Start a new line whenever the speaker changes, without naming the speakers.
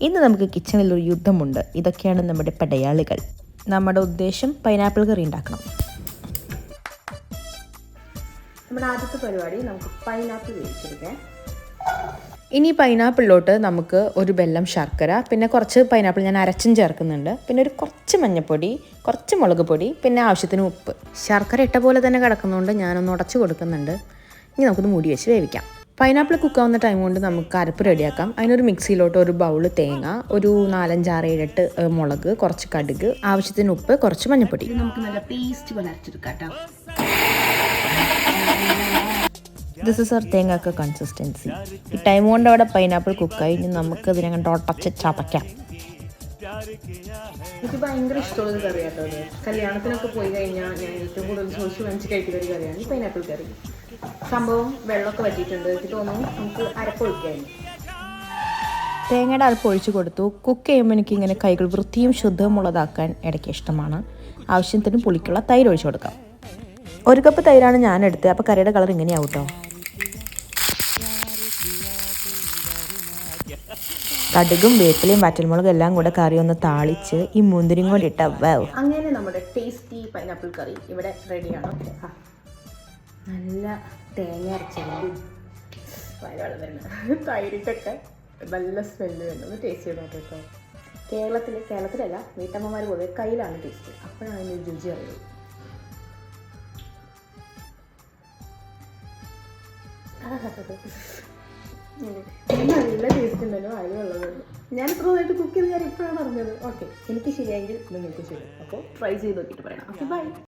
ഇന്ന് നമുക്ക് കിച്ചണിൽ ഒരു യുദ്ധമുണ്ട്. ഇതൊക്കെയാണ് നമ്മുടെ പടയാളികൾ. നമ്മുടെ ഉദ്ദേശം പൈനാപ്പിൾ കറി ഉണ്ടാക്കണം. നമ്മുടെ ആദ്യത്തെ പരിപാടി നമുക്ക് പൈനാപ്പിൾ വേവിച്ചെടുക്കാം. ഇനി പൈനാപ്പിളിലോട്ട് നമുക്ക് ഒരു ബെല്ലം ശർക്കര, പിന്നെ കുറച്ച് പൈനാപ്പിൾ ഞാൻ അരച്ചും ചേർക്കുന്നുണ്ട്, പിന്നെ ഒരു കുറച്ച് മഞ്ഞൾപ്പൊടി, കുറച്ച് മുളക് പൊടി, പിന്നെ ആവശ്യത്തിന് ഉപ്പ്. ശർക്കര ഇട്ട പോലെ തന്നെ കിടക്കുന്നതുകൊണ്ട് ഞാനൊന്ന് ഉടച്ചു കൊടുക്കുന്നുണ്ട്. ഇനി നമുക്കൊന്ന് മൂടി വെച്ച് വേവിക്കാം. പൈനാപ്പിൾ കുക്കാവുന്ന ടൈം കൊണ്ട് നമുക്ക് അരപ്പ് റെഡിയാക്കാം. അതിനൊരു മിക്സിയിലോട്ട് ഒരു ബൗൾ തേങ്ങ, ഒരു 4-5-6-7 മുളക്, കുറച്ച് കടുക്, ആവശ്യത്തിന് ഉപ്പ്, കുറച്ച് മഞ്ഞൾപ്പൊടി. നമുക്ക് നല്ല പേസ്റ്റ് പോലെ അരച്ചെടുക്കാം. ദിസ് ഇസ് അവർ തേങ്ങയൊക്കെ കൺസിസ്റ്റൻസി. ഈ ടൈം കൊണ്ട് അവിടെ പൈനാപ്പിൾ കുക്കായി. ഇനി നമുക്ക് ഇതിനെ കണ്ട് ഒട്ടച്ച് ചതയ്ക്കാം. എനിക്ക് ഭയങ്കര ഇഷ്ടമുള്ളൊരു കറിയാട്ടോ അത്. കല്യാണത്തിനൊക്കെ പോയി കഴിഞ്ഞാൽ ഞാൻ ഏറ്റവും കൂടുതൽ ചോദിച്ച് വാങ്ങിച്ച് കഴിക്കുന്ന ഒരു കറിയാണ് ഈ പൈനാപ്പിൾ കറി. സംഭവം വെള്ളമൊക്കെ വറ്റിയിട്ടുണ്ട്. എനിക്ക് തോന്നുന്നു നമുക്ക് അരപ്പൊഴിക്കായിരുന്നു. തേങ്ങയുടെ അരപ്പ് ഒഴിച്ച് കൊടുത്തു. കുക്ക് ചെയ്യുമ്പോൾ എനിക്കിങ്ങനെ കൈകൾ വൃത്തിയും ശുദ്ധമുള്ളതാക്കാൻ ഇടയ്ക്ക് ഇഷ്ടമാണ്. ആവശ്യത്തിന് പുളിക്കുള്ള തൈര് ഒഴിച്ച് കൊടുക്കാം. 1 കപ്പ് തൈരാണ് ഞാനെടുത്തത്. അപ്പോൾ കറിയുടെ കളർ ഇങ്ങനെയാവും കേട്ടോ. കടുകും വേപ്പിലയും വറ്റൽമുളകും എല്ലാം കൂടെ കറി ഒന്ന് താളിച്ച് ഈ മുന്തിരിയും കൂടി ഇട്ട വാവ്. അങ്ങനെ നമ്മുടെ ടേസ്റ്റി പൈനാപ്പിൾ കറി ഇവിടെ റെഡിയാണ്. നല്ല തേങ്ങ അരച്ചത് വയറുവെള്ളം വരുന്നത് തൈരിട്ടൊക്കെ നല്ല സ്മെല്ല് വരുന്നത്. ടേസ്റ്റ് ചെയ്ത് നോക്കാം കേട്ടോ. കേരളത്തിലല്ല, വീട്ടമ്മമാർ പൊതുവെ കയ്യിലാണ് ടേസ്റ്റ്. അപ്പോഴാണ് അതിൻ്റെ രുചി അറിയുന്നത്. നല്ല ടേസ്റ്റ് ഉണ്ടല്ലോ. അതിൽ വെള്ളം ഞാൻ ഇത്ര നന്നായിട്ട് കുക്ക് ചെയ്ത് ഞാൻ ഇപ്പോഴാണ് അറിഞ്ഞത്. ഓക്കെ, എനിക്ക് ശരിയായെങ്കിൽ നിങ്ങൾക്ക് ശരി. അപ്പോൾ ട്രൈ ചെയ്ത് നോക്കിയിട്ട് പറയണം. Okay, by.